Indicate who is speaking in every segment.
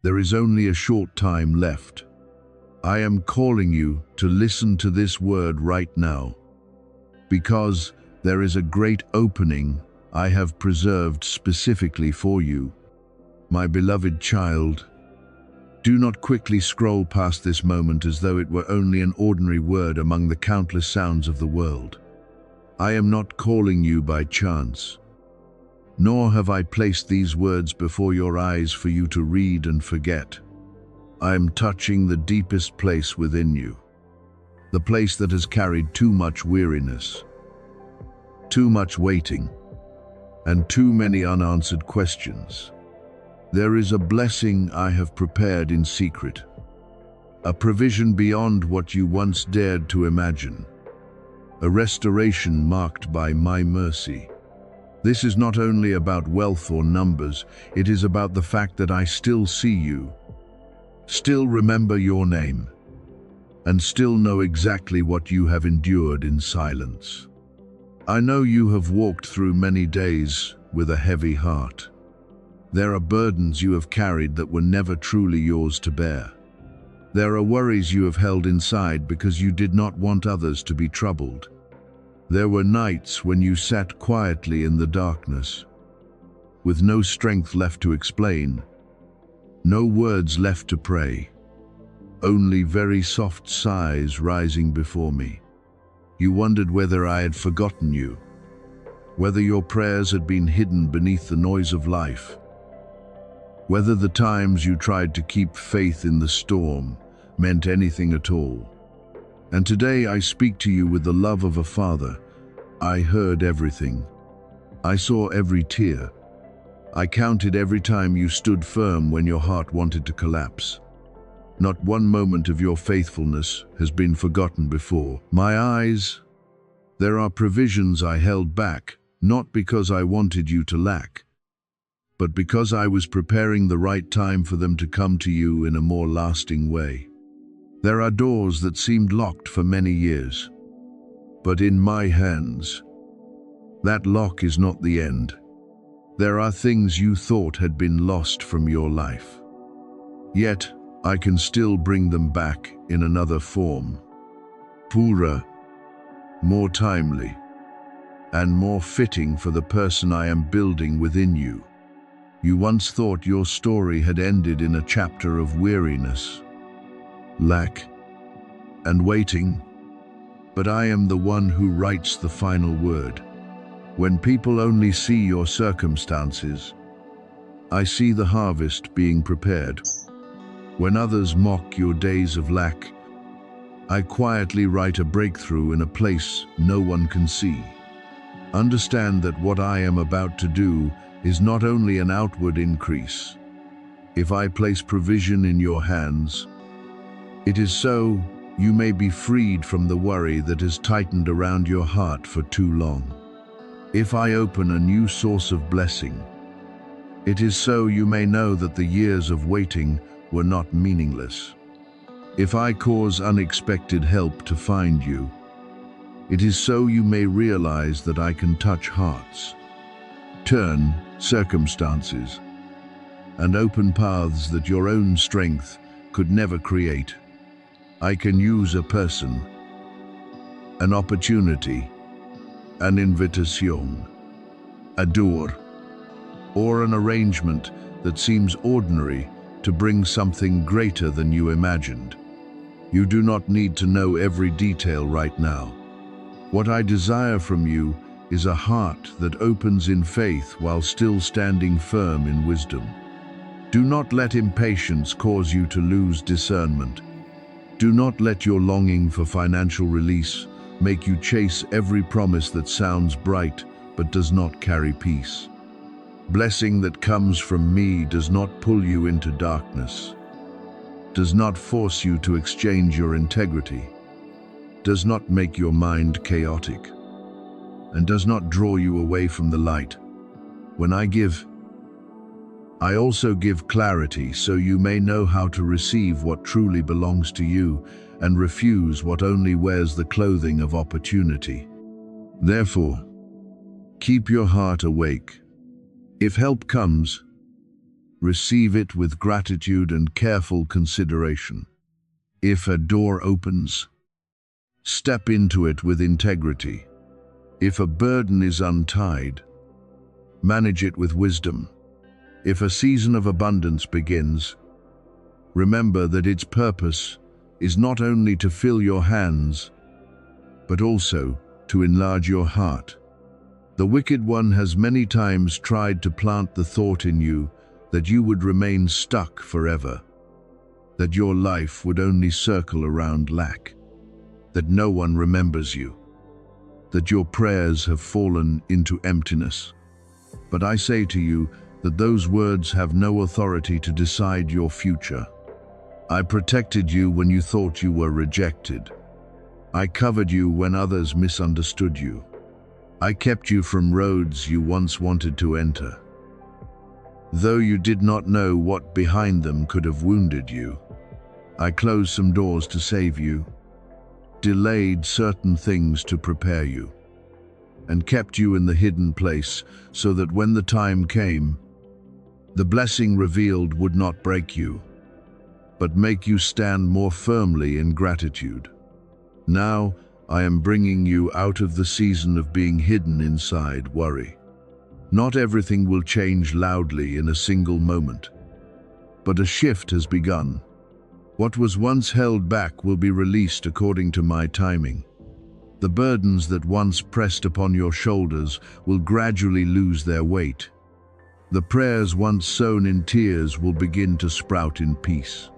Speaker 1: There is only a short time left. I am calling you to listen to this word right now, because there is a great opening I have preserved specifically for you. My beloved child, do not quickly scroll past this moment as though it were only an ordinary word among the countless sounds of the world. I am not calling you by chance, nor have I placed these words before your eyes for you to read and forget. I am touching the deepest place within you, the place that has carried too much weariness, too much waiting, and too many unanswered questions. There is a blessing I have prepared in secret, a provision beyond what you once dared to imagine, a restoration marked by my mercy. This is not only about wealth or numbers, it is about the fact that I still see you, still remember your name, and still know exactly what you have endured in silence. I know you have walked through many days with a heavy heart. There are burdens you have carried that were never truly yours to bear. There are worries you have held inside because you did not want others to be troubled. There were nights when you sat quietly in the darkness, with no strength left to explain, no words left to pray, only very soft sighs rising before me. You wondered whether I had forgotten you, whether your prayers had been hidden beneath the noise of life, whether the times you tried to keep faith in the storm meant anything at all. And today I speak to you with the love of a father. I heard everything. I saw every tear. I counted every time you stood firm when your heart wanted to collapse. Not one moment of your faithfulness has been forgotten before my eyes. There are provisions I held back, not because I wanted you to lack, but because I was preparing the right time for them to come to you in a more lasting way. There are doors that seemed locked for many years, but in my hands, that lock is not the end. There are things you thought had been lost from your life, yet I can still bring them back in another form, purer, more timely, and more fitting for the person I am building within you. You once thought your story had ended in a chapter of weariness, lack, and waiting, but I am the one who writes the final word. When people only see your circumstances, I see the harvest being prepared. When others mock your days of lack, I quietly write a breakthrough in a place no one can see. Understand that what I am about to do is not only an outward increase. If I place provision in your hands, it is so you may be freed from the worry that has tightened around your heart for too long. If I open a new source of blessing, it is so you may know that the years of waiting were not meaningless. If I cause unexpected help to find you, it is so you may realize that I can touch hearts, turn circumstances, and open paths that your own strength could never create. I can use a person, an opportunity, an invitation, a door, or an arrangement that seems ordinary to bring something greater than you imagined. You do not need to know every detail right now. What I desire from you is a heart that opens in faith while still standing firm in wisdom. Do not let impatience cause you to lose discernment. Do not let your longing for financial release make you chase every promise that sounds bright but does not carry peace. Blessing that comes from me does not pull you into darkness, does not force you to exchange your integrity, does not make your mind chaotic, and does not draw you away from the light. When I give, I also give clarity so you may know how to receive what truly belongs to you and refuse what only wears the clothing of opportunity. Therefore, keep your heart awake. If help comes, Receive it with gratitude and careful consideration. If a door opens, step into it with integrity. If a burden is untied, manage it with wisdom. If a season of abundance begins, remember that its purpose is not only to fill your hands, but also to enlarge your heart. The wicked one has many times tried to plant the thought in you that you would remain stuck forever, that your life would only circle around lack, that no one remembers you, that your prayers have fallen into emptiness. But I say to you that those words have no authority to decide your future. I protected you when you thought you were rejected. I covered you when others misunderstood you. I kept you from roads you once wanted to enter. Though you did not know what behind them could have wounded you, I closed some doors to save you, delayed certain things to prepare you, and kept you in the hidden place so that when the time came, the blessing revealed would not break you, but make you stand more firmly in gratitude. Now, I am bringing you out of the season of being hidden inside worry. Not everything will change loudly in a single moment, but a shift has begun. What was once held back will be released according to my timing. The burdens that once pressed upon your shoulders will gradually lose their weight. The prayers once sown in tears will begin to sprout in peace.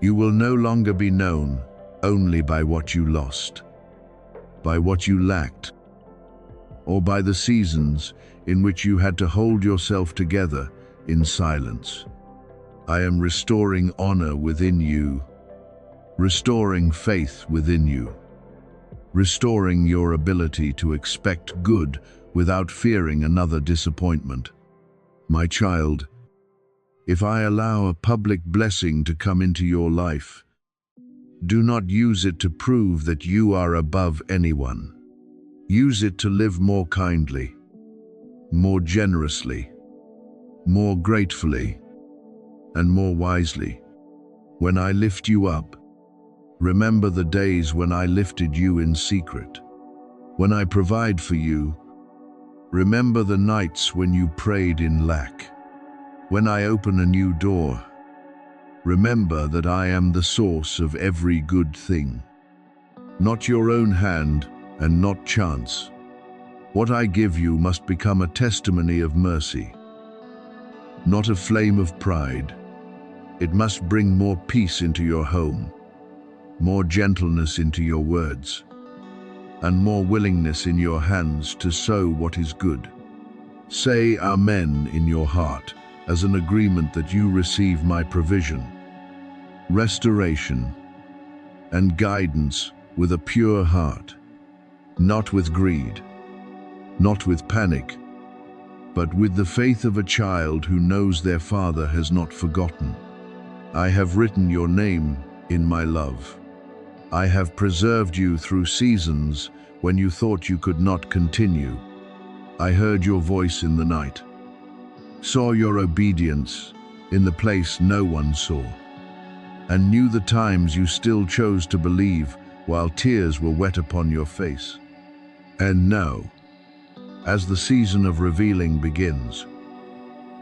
Speaker 1: You will no longer be known only by what you lost, by what you lacked, or by the seasons in which you had to hold yourself together in silence. I am restoring honor within you, restoring faith within you, restoring your ability to expect good without fearing another disappointment. My child, if I allow a public blessing to come into your life, do not use it to prove that you are above anyone. Use it to live more kindly, more generously, more gratefully, and more wisely. When I lift you up, remember the days when I lifted you in secret. When I provide for you, remember the nights when you prayed in lack. When I open a new door, remember that I am the source of every good thing. Not your own hand and not chance. What I give you must become a testimony of mercy, not a flame of pride. It must bring more peace into your home, more gentleness into your words, and more willingness in your hands to sow what is good. Say Amen in your heart as an agreement that you receive my provision, restoration, and guidance with a pure heart, not with greed, not with panic, but with the faith of a child who knows their father has not forgotten. I have written your name in my love. I have preserved you through seasons when you thought you could not continue. I heard your voice in the night, saw your obedience in the place no one saw, and knew the times you still chose to believe while tears were wet upon your face. And now, as the season of revealing begins,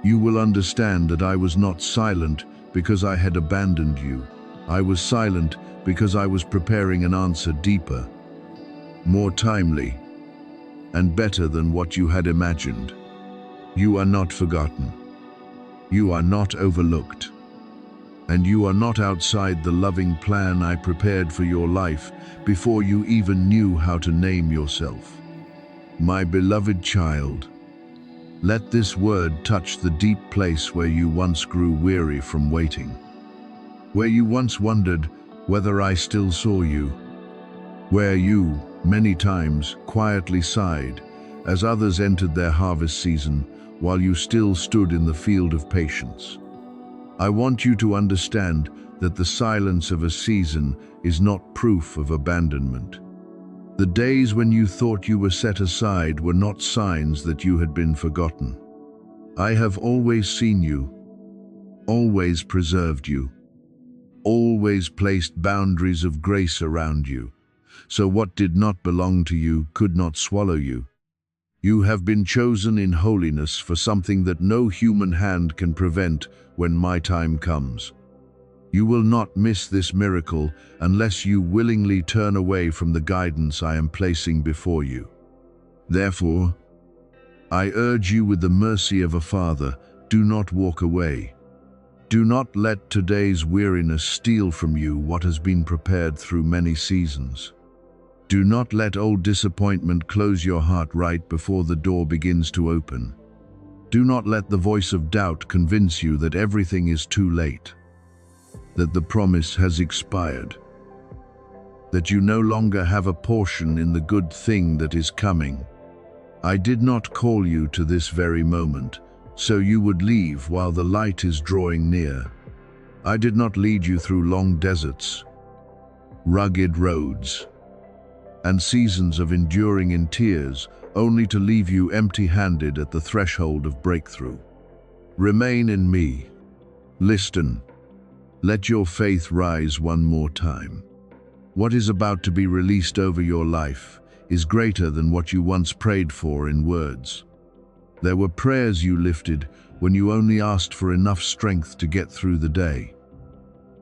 Speaker 1: you will understand that I was not silent because I had abandoned you. I was silent because I was preparing an answer deeper, more timely, and better than what you had imagined. You are not forgotten. You are not overlooked. And you are not outside the loving plan I prepared for your life before you even knew how to name yourself. My beloved child, let this word touch the deep place where you once grew weary from waiting, where you once wondered whether I still saw you, where you, many times, quietly sighed as others entered their harvest season while you still stood in the field of patience. I want you to understand that the silence of a season is not proof of abandonment. The days when you thought you were set aside were not signs that you had been forgotten. I have always seen you, always preserved you, always placed boundaries of grace around you. So what did not belong to you could not swallow you. You have been chosen in holiness for something that no human hand can prevent when my time comes. You will not miss this miracle unless you willingly turn away from the guidance I am placing before you. Therefore, I urge you with the mercy of a father, do not walk away. Do not let today's weariness steal from you what has been prepared through many seasons. Do not let old disappointment close your heart right before the door begins to open. Do not let the voice of doubt convince you that everything is too late, that the promise has expired, that you no longer have a portion in the good thing that is coming. I did not call you to this very moment, so you would leave while the light is drawing near. I did not lead you through long deserts, rugged roads, and seasons of enduring in tears, only to leave you empty-handed at the threshold of breakthrough. Remain in me. Listen. Let your faith rise one more time. What is about to be released over your life is greater than what you once prayed for in words. There were prayers you lifted when you only asked for enough strength to get through the day.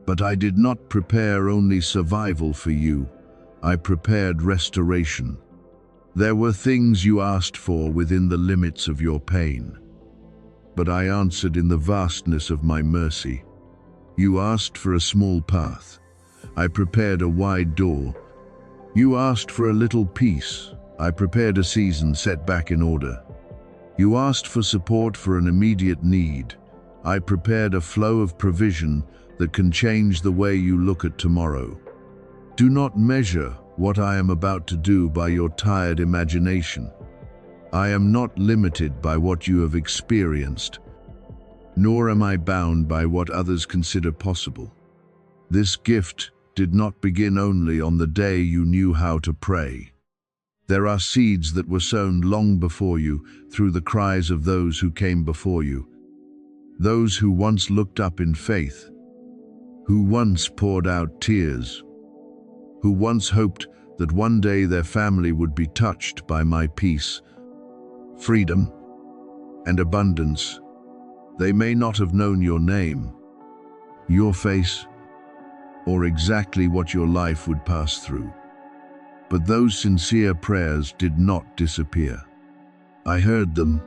Speaker 1: But I did not prepare only survival for you. I prepared restoration. There were things you asked for within the limits of your pain, but I answered in the vastness of my mercy. You asked for a small path. I prepared a wide door. You asked for a little peace. I prepared a season set back in order. You asked for support for an immediate need. I prepared a flow of provision that can change the way you look at tomorrow. Do not measure what I am about to do by your tired imagination. I am not limited by what you have experienced, nor am I bound by what others consider possible. This gift did not begin only on the day you knew how to pray. There are seeds that were sown long before you through the cries of those who came before you, those who once looked up in faith, who once poured out tears, who once hoped that one day their family would be touched by my peace, freedom, and abundance. They may not have known your name, your face, or exactly what your life would pass through. But those sincere prayers did not disappear. I heard them,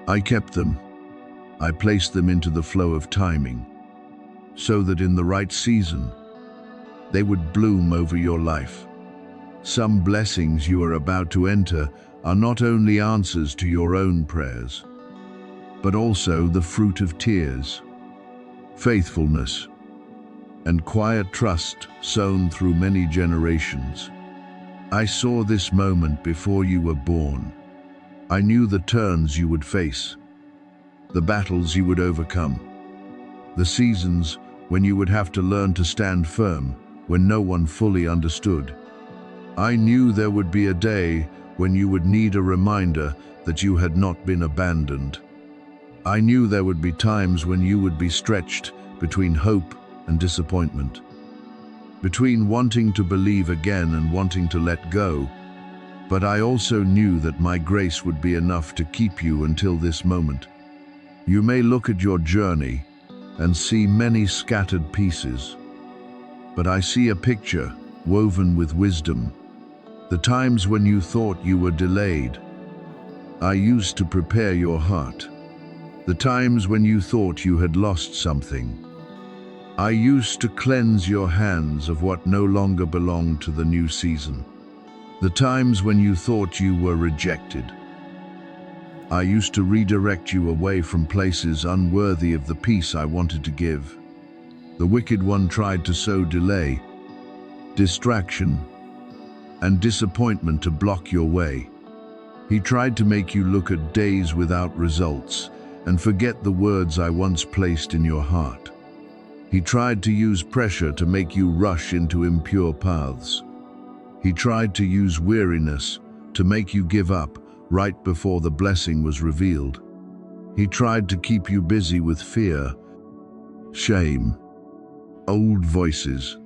Speaker 1: I kept them, I placed them into the flow of timing, so that in the right season, they would bloom over your life. Some blessings you are about to enter are not only answers to your own prayers, but also the fruit of tears, faithfulness, and quiet trust sown through many generations. I saw this moment before you were born. I knew the turns you would face, the battles you would overcome, the seasons when you would have to learn to stand firm when no one fully understood. I knew there would be a day when you would need a reminder that you had not been abandoned. I knew there would be times when you would be stretched between hope and disappointment, between wanting to believe again and wanting to let go. But I also knew that my grace would be enough to keep you until this moment. You may look at your journey and see many scattered pieces, but I see a picture woven with wisdom. The times when you thought you were delayed, I used to prepare your heart. The times when you thought you had lost something, I used to cleanse your hands of what no longer belonged to the new season. The times when you thought you were rejected, I used to redirect you away from places unworthy of the peace I wanted to give. The wicked one tried to sow delay, distraction, and disappointment to block your way. He tried to make you look at days without results and forget the words I once placed in your heart. He tried to use pressure to make you rush into impure paths. He tried to use weariness to make you give up right before the blessing was revealed. He tried to keep you busy with fear shame, old voices,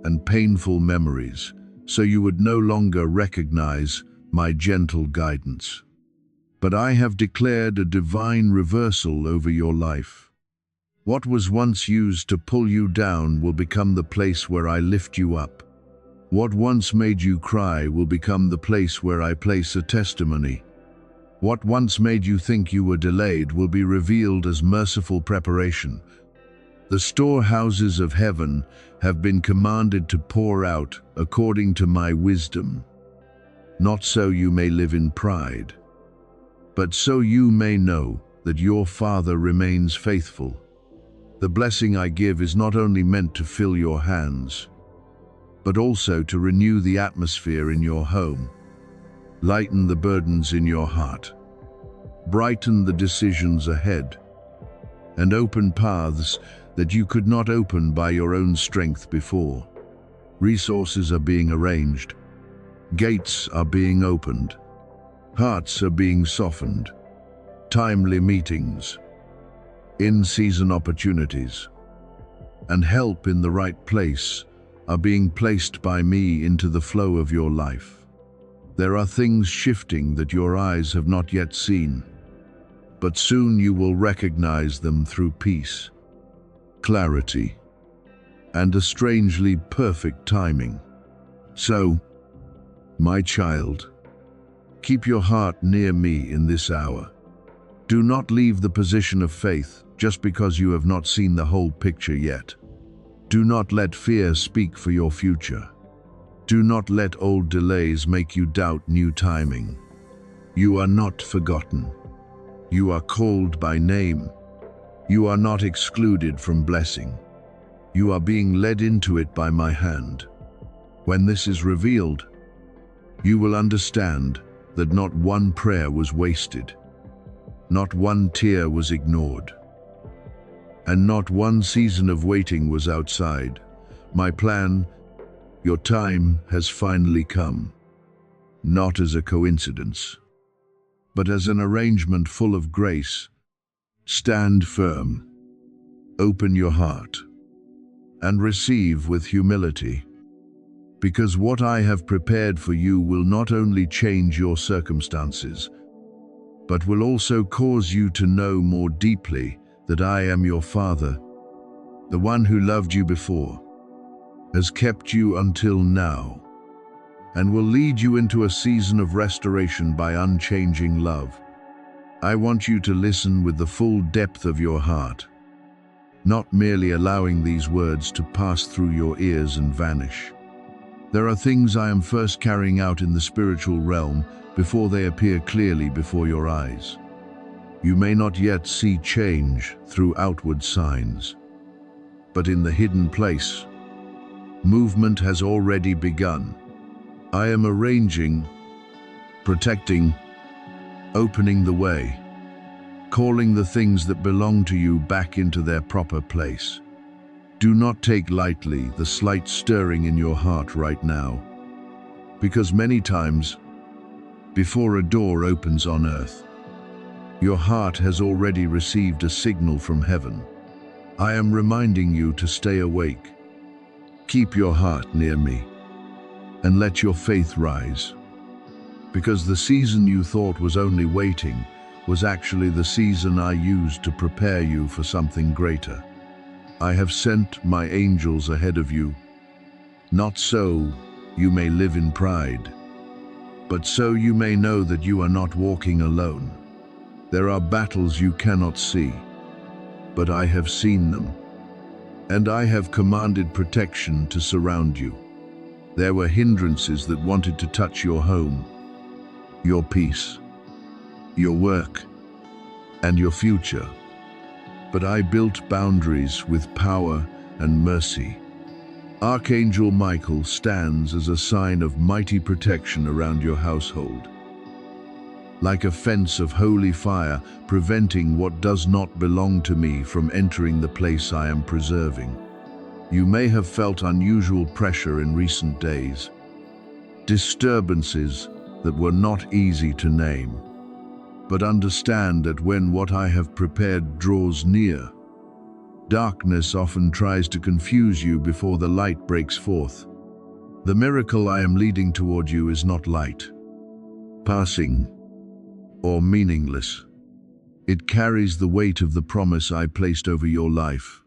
Speaker 1: and painful memories, so you would no longer recognize my gentle guidance. But I have declared a divine reversal over your life. What was once used to pull you down will become the place where I lift you up. What once made you cry will become the place where I place a testimony. What once made you think you were delayed will be revealed as merciful preparation. The storehouses of heaven have been commanded to pour out according to my wisdom. Not so you may live in pride, but so you may know that your Father remains faithful. The blessing I give is not only meant to fill your hands, but also to renew the atmosphere in your home, lighten the burdens in your heart, brighten the decisions ahead, and open paths that you could not open by your own strength before. Resources are being arranged, gates are being opened, hearts are being softened, timely meetings, in-season opportunities, and help in the right place are being placed by me into the flow of your life. There are things shifting that your eyes have not yet seen, but soon you will recognize them through peace, clarity, and a strangely perfect timing. So, my child, keep your heart near me in this hour. Do not leave the position of faith just because you have not seen the whole picture yet. Do not let fear speak for your future. Do not let old delays make you doubt new timing. You are not forgotten. You are called by name. You are not excluded from blessing. You are being led into it by my hand. When this is revealed, you will understand that not one prayer was wasted, not one tear was ignored, and not one season of waiting was outside. My plan, your time has finally come, not as a coincidence, but as an arrangement full of grace. Stand firm, open your heart, and receive with humility, because what I have prepared for you will not only change your circumstances, but will also cause you to know more deeply that I am your Father, the one who loved you before, has kept you until now, and will lead you into a season of restoration by unchanging love. I want you to listen with the full depth of your heart, not merely allowing these words to pass through your ears and vanish. There are things I am first carrying out in the spiritual realm before they appear clearly before your eyes. You may not yet see change through outward signs, but in the hidden place, movement has already begun. I am arranging, protecting, opening the way, calling the things that belong to you back into their proper place. Do not take lightly the slight stirring in your heart right now, because many times, before a door opens on earth, your heart has already received a signal from heaven. I am reminding you to stay awake. Keep your heart near me, and let your faith rise, because the season you thought was only waiting was actually the season I used to prepare you for something greater. I have sent my angels ahead of you, not so you may live in pride, but so you may know that you are not walking alone. There are battles you cannot see, but I have seen them, and I have commanded protection to surround you. There were hindrances that wanted to touch your home, your peace, your work, and your future. But I built boundaries with power and mercy. Archangel Michael stands as a sign of mighty protection around your household, like a fence of holy fire, preventing what does not belong to me from entering the place I am preserving. You may have felt unusual pressure in recent days, disturbances that were not easy to name. But understand that when what I have prepared draws near, Darkness often tries to confuse you before the light breaks forth. The miracle I am leading toward you is not light, passing, or meaningless. It carries the weight of the promise I placed over your life,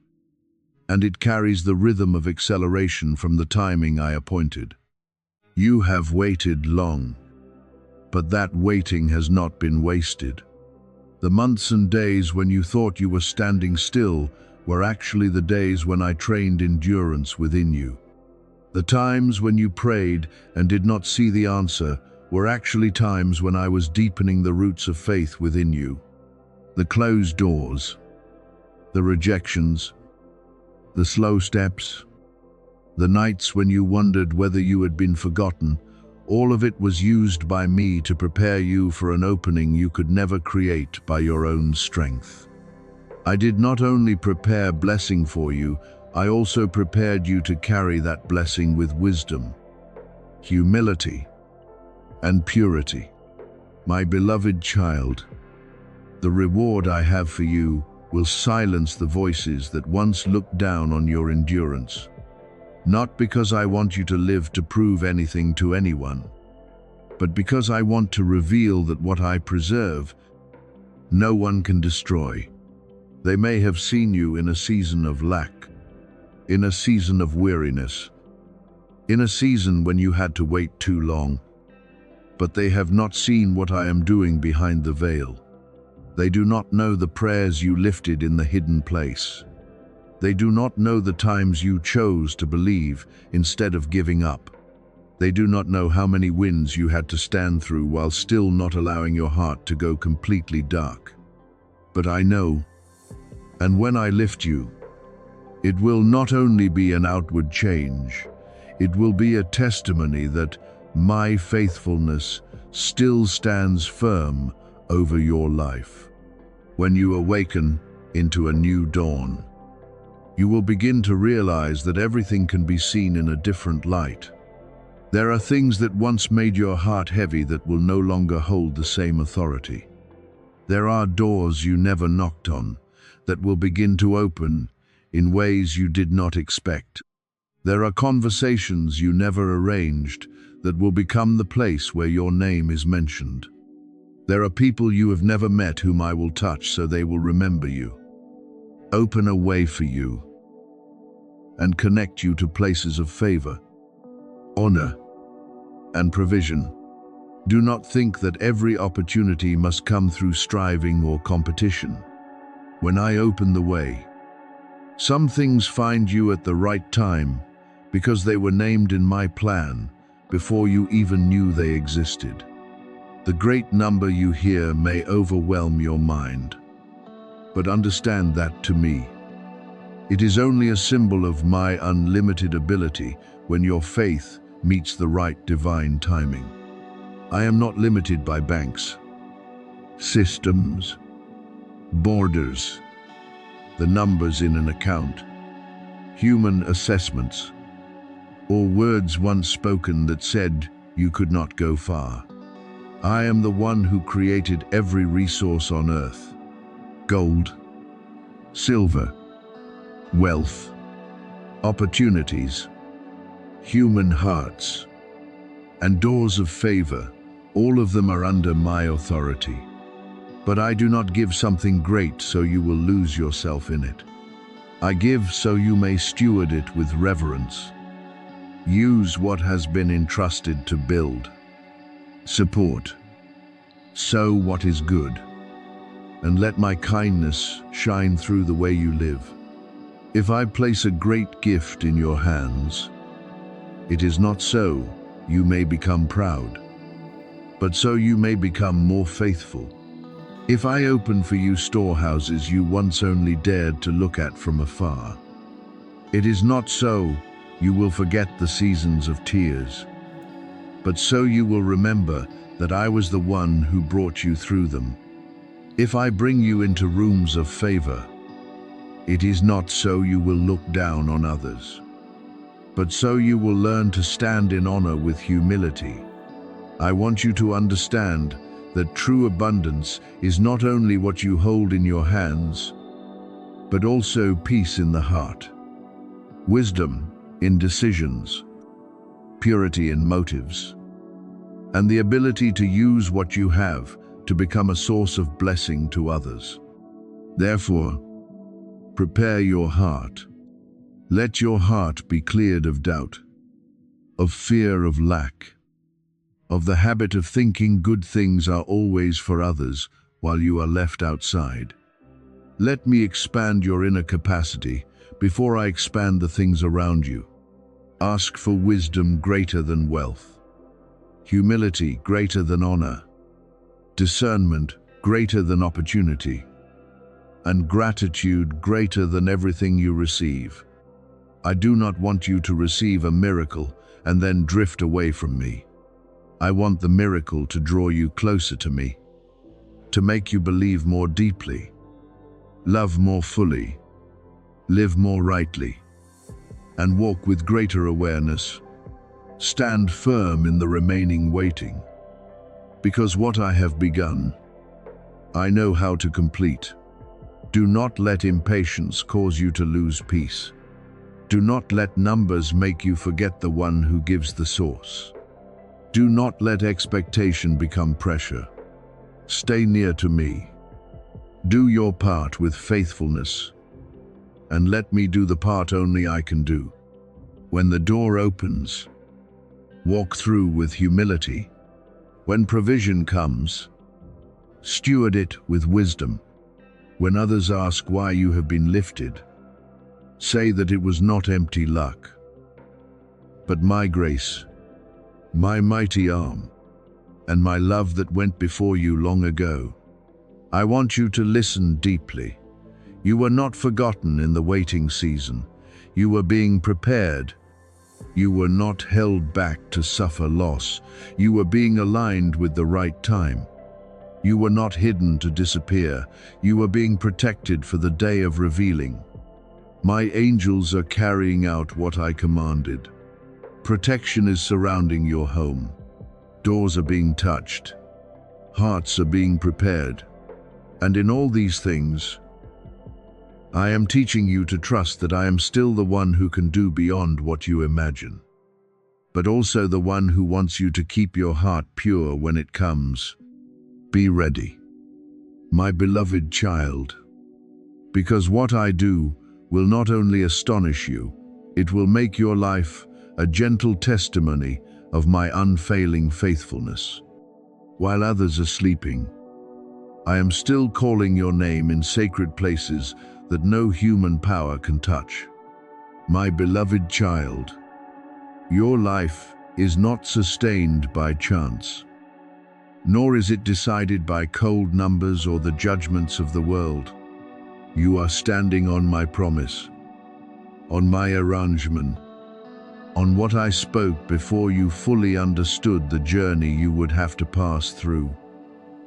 Speaker 1: and it carries the rhythm of acceleration from the timing I appointed. You have waited long, but that waiting has not been wasted. The months and days when you thought you were standing still were actually the days when I trained endurance within you. The times when you prayed and did not see the answer were actually times when I was deepening the roots of faith within you. The closed doors, the rejections, the slow steps, the nights when you wondered whether you had been forgotten, all of it was used by me to prepare you for an opening you could never create by your own strength. I did not only prepare blessing for you, I also prepared you to carry that blessing with wisdom, humility, and purity. My beloved child, the reward I have for you will silence the voices that once looked down on your endurance. Not because I want you to live to prove anything to anyone, but because I want to reveal that what I preserve, no one can destroy. They may have seen you in a season of lack, in a season of weariness, in a season when you had to wait too long, but they have not seen what I am doing behind the veil. They do not know the prayers you lifted in the hidden place. They do not know the times you chose to believe instead of giving up. They do not know how many winds you had to stand through while still not allowing your heart to go completely dark. But I know, and when I lift you, it will not only be an outward change, it will be a testimony that my faithfulness still stands firm over your life. When you awaken into a new dawn, you will begin to realize that everything can be seen in a different light. There are things that once made your heart heavy that will no longer hold the same authority. There are doors you never knocked on that will begin to open in ways you did not expect. There are conversations you never arranged that will become the place where your name is mentioned. There are people you have never met whom I will touch so they will remember you, open a way for you, and connect you to places of favor, honor, and provision. Do not think that every opportunity must come through striving or competition. When I open the way, some things find you at the right time because they were named in my plan before you even knew they existed. The great number you hear may overwhelm your mind, but understand that to me, it is only a symbol of my unlimited ability when your faith meets the right divine timing. I am not limited by banks, systems, borders, the numbers in an account, human assessments, or words once spoken that said you could not go far. I am the one who created every resource on earth: gold, silver, wealth, opportunities, human hearts, and doors of favor. All of them are under my authority. But I do not give something great so you will lose yourself in it. I give so you may steward it with reverence. Use what has been entrusted to build, support, sow what is good, and let my kindness shine through the way you live. If I place a great gift in your hands, it is not so you may become proud, but so you may become more faithful. If I open for you storehouses you once only dared to look at from afar, it is not so you will forget the seasons of tears, but so you will remember that I was the one who brought you through them. If I bring you into rooms of favor, it is not so you will look down on others, but so you will learn to stand in honor with humility. I want you to understand that true abundance is not only what you hold in your hands, but also peace in the heart, wisdom in decisions, purity in motives, and the ability to use what you have to become a source of blessing to others. Therefore, prepare your heart. Let your heart be cleared of doubt, of fear of lack, of the habit of thinking good things are always for others while you are left outside. Let me expand your inner capacity before I expand the things around you. Ask for wisdom greater than wealth, humility greater than honor, discernment greater than opportunity, and gratitude greater than everything you receive. I do not want you to receive a miracle and then drift away from me. I want the miracle to draw you closer to me, to make you believe more deeply, love more fully, live more rightly, and walk with greater awareness. Stand firm in the remaining waiting, because what I have begun, I know how to complete. Do not let impatience cause you to lose peace. Do not let numbers make you forget the one who gives the source. Do not let expectation become pressure. Stay near to me. Do your part with faithfulness, and let me do the part only I can do. When the door opens, walk through with humility. When provision comes, steward it with wisdom. When others ask why you have been lifted, say that it was not empty luck, but my grace, my mighty arm, and my love that went before you long ago. I want you to listen deeply. You were not forgotten in the waiting season. You were being prepared. You were not held back to suffer loss. You were being aligned with the right time. You were not hidden to disappear. You were being protected for the day of revealing. My angels are carrying out what I commanded. Protection is surrounding your home. Doors are being touched. Hearts are being prepared. And in all these things, I am teaching you to trust that I am still the one who can do beyond what you imagine, but also the one who wants you to keep your heart pure when it comes. Be ready, my beloved child, because what I do will not only astonish you, it will make your life a gentle testimony of my unfailing faithfulness. While others are sleeping, I am still calling your name in sacred places that no human power can touch. My beloved child, your life is not sustained by chance, nor is it decided by cold numbers or the judgments of the world. You are standing on my promise, on my arrangement, on what I spoke before you fully understood the journey you would have to pass through.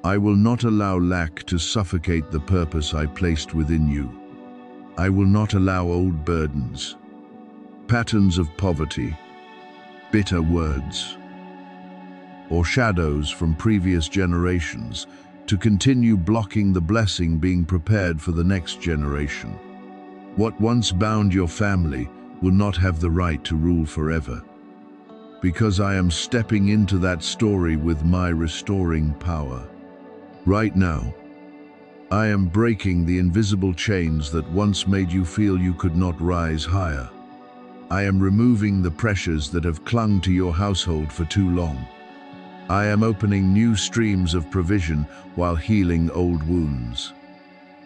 Speaker 1: I will not allow lack to suffocate the purpose I placed within you. I will not allow old burdens, patterns of poverty, bitter words, or shadows from previous generations to continue blocking the blessing being prepared for the next generation. What once bound your family will not have the right to rule forever, because I am stepping into that story with my restoring power. Right now, I am breaking the invisible chains that once made you feel you could not rise higher. I am removing the pressures that have clung to your household for too long. I am opening new streams of provision while healing old wounds.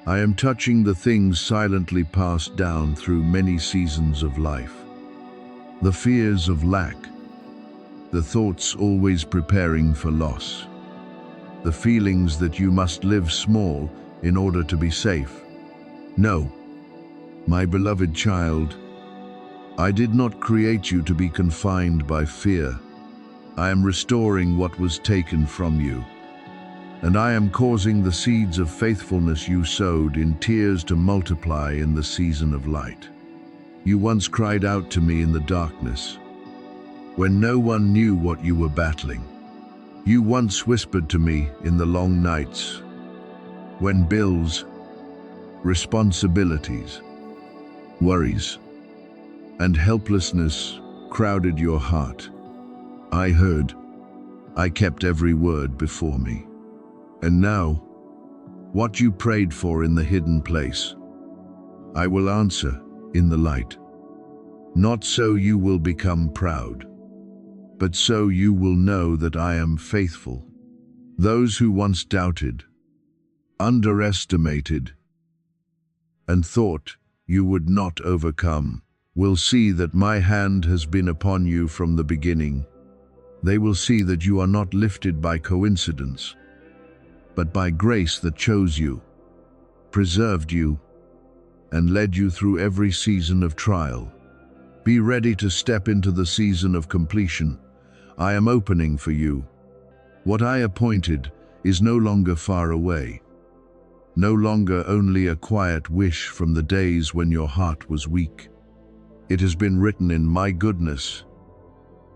Speaker 1: I am touching the things silently passed down through many seasons of life. The fears of lack, the thoughts always preparing for loss, the feelings that you must live small in order to be safe. No, my beloved child, I did not create you to be confined by fear. I am restoring what was taken from you, and I am causing the seeds of faithfulness you sowed in tears to multiply in the season of light. You once cried out to me in the darkness, when no one knew what you were battling. You once whispered to me in the long nights, when bills, responsibilities, worries, and helplessness crowded your heart. I heard. I kept every word before me. And now, what you prayed for in the hidden place, I will answer in the light. Not so you will become proud, but so you will know that I am faithful. Those who once doubted, underestimated, and thought you would not overcome, will see that my hand has been upon you from the beginning. They will see that you are not lifted by coincidence, but by grace that chose you, preserved you, and led you through every season of trial. Be ready to step into the season of completion. I am opening for you. What I appointed is no longer far away, no longer only a quiet wish from the days when your heart was weak. It has been written in my goodness,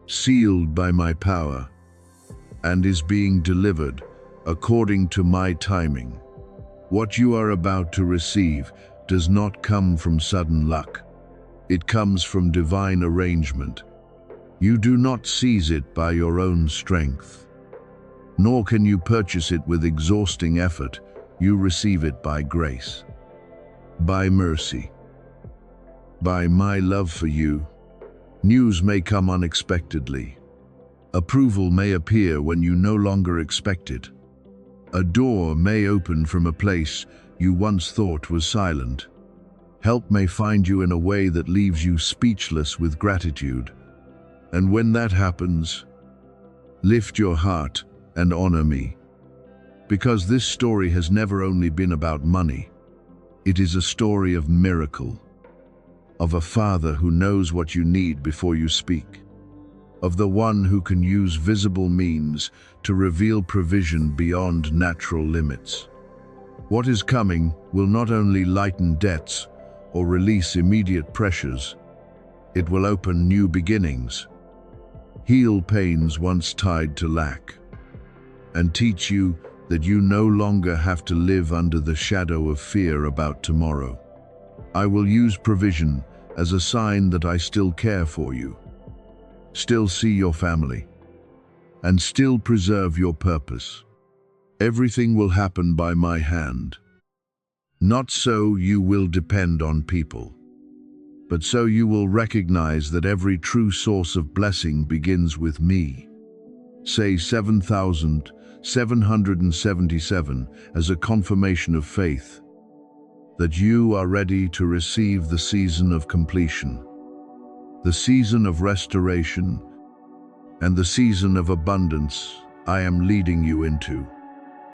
Speaker 1: sealed by my power, and is being delivered according to my timing. What you are about to receive does not come from sudden luck. It comes from divine arrangement. You do not seize it by your own strength, nor can you purchase it with exhausting effort. You receive it by grace, by mercy, by my love for you. News may come unexpectedly. Approval may appear when you no longer expect it. A door may open from a place you once thought was silent. Help may find you in a way that leaves you speechless with gratitude. And when that happens, lift your heart and honor me. Because this story has never only been about money. It is a story of miracle, of a Father who knows what you need before you speak, of the one who can use visible means to reveal provision beyond natural limits. What is coming will not only lighten debts or release immediate pressures, it will open new beginnings, heal pains once tied to lack, and teach you that you no longer have to live under the shadow of fear about tomorrow. I will use provision as a sign that I still care for you, still see your family, and still preserve your purpose. Everything will happen by my hand. Not so you will depend on people, but so you will recognize that every true source of blessing begins with me. Say 7,777 as a confirmation of faith that you are ready to receive the season of completion, the season of restoration, and the season of abundance I am leading you into.